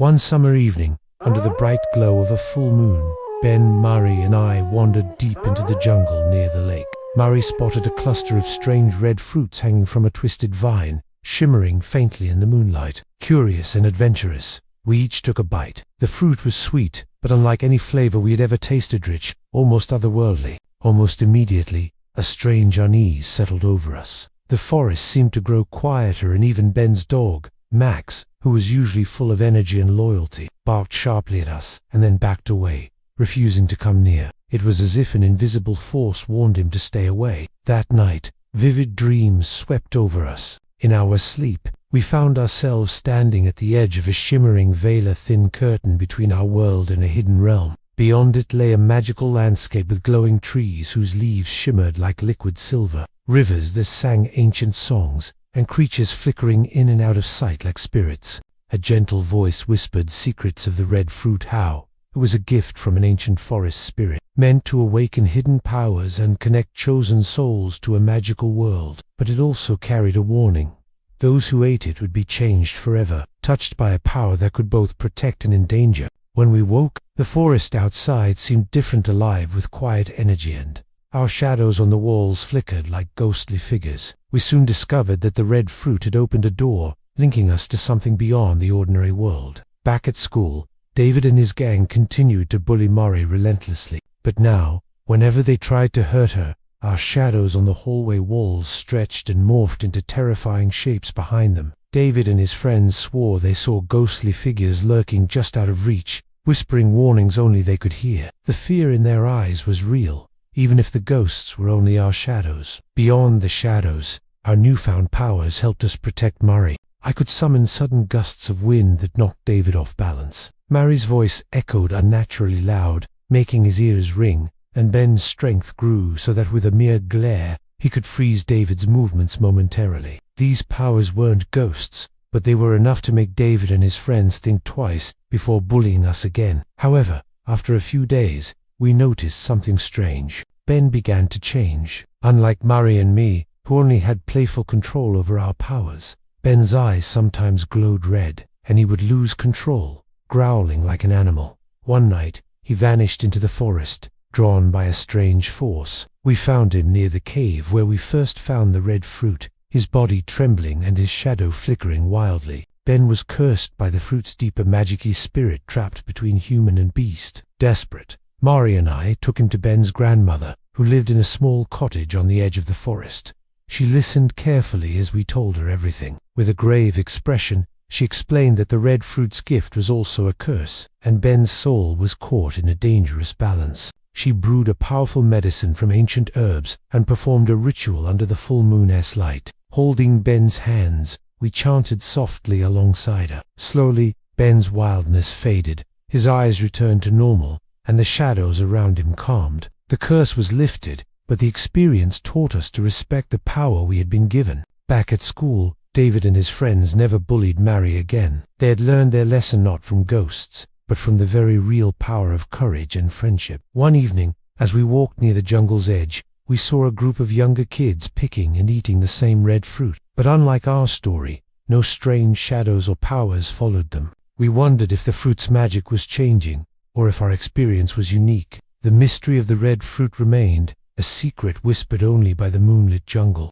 One summer evening, under the bright glow of a full moon, Ben, Murray and I wandered deep into the jungle near the lake. Murray spotted a cluster of strange red fruits hanging from a twisted vine, shimmering faintly in the moonlight. Curious and adventurous, we each took a bite. The fruit was sweet, but unlike any flavor we had ever tasted, rich, almost otherworldly. Almost immediately, a strange unease settled over us. The forest seemed to grow quieter, and even Ben's dog, Max, who was usually full of energy and loyalty, barked sharply at us and then backed away, refusing to come near. It was as if an invisible force warned him to stay away. That night, vivid dreams swept over us. In our sleep, we found ourselves standing at the edge of a shimmering veil, a thin curtain between our world and a hidden realm. Beyond it lay a magical landscape with glowing trees whose leaves shimmered like liquid silver, rivers that sang ancient songs, and creatures flickering in and out of sight like spirits. A gentle voice whispered secrets of the red fruit. How it was a gift from an ancient forest spirit, meant to awaken hidden powers and connect chosen souls to a magical world. But it also carried a warning. Those who ate it would be changed forever, touched by a power that could both protect and endanger. When we woke, the forest outside seemed different, alive with quiet energy, and our shadows on the walls flickered like ghostly figures. We soon discovered that the red fruit had opened a door, linking us to something beyond the ordinary world. Back at school, David and his gang continued to bully Murray relentlessly. But now, whenever they tried to hurt her, our shadows on the hallway walls stretched and morphed into terrifying shapes behind them. David and his friends swore they saw ghostly figures lurking just out of reach, whispering warnings only they could hear. The fear in their eyes was real, even if the ghosts were only our shadows. Beyond the shadows, our newfound powers helped us protect Murray. I could summon sudden gusts of wind that knocked David off balance. Murray's voice echoed unnaturally loud, making his ears ring, and Ben's strength grew so that with a mere glare, he could freeze David's movements momentarily. These powers weren't ghosts, but they were enough to make David and his friends think twice before bullying us again. However, after a few days, we noticed something strange. Ben began to change. Unlike Murray and me, who only had playful control over our powers, Ben's eyes sometimes glowed red, and he would lose control, growling like an animal. One night, he vanished into the forest, drawn by a strange force. We found him near the cave where we first found the red fruit, his body trembling and his shadow flickering wildly. Ben was cursed by the fruit's deeper magic-y spirit, trapped between human and beast. Desperate, Mari and I took him to Ben's grandmother, who lived in a small cottage on the edge of the forest. She listened carefully as we told her everything. With a grave expression, she explained that the red fruit's gift was also a curse, and Ben's soul was caught in a dangerous balance. She brewed a powerful medicine from ancient herbs and performed a ritual under the full moon's light. Holding Ben's hands, we chanted softly alongside her. Slowly, Ben's wildness faded, his eyes returned to normal, and the shadows around him calmed. The curse was lifted, but the experience taught us to respect the power we had been given. Back at school, David and his friends never bullied Mary again. They had learned their lesson not from ghosts, but from the very real power of courage and friendship. One evening, as we walked near the jungle's edge, we saw a group of younger kids picking and eating the same red fruit. But unlike our story, no strange shadows or powers followed them. We wondered if the fruit's magic was changing, or if our experience was unique. The mystery of the red fruit remained, a secret whispered only by the moonlit jungle.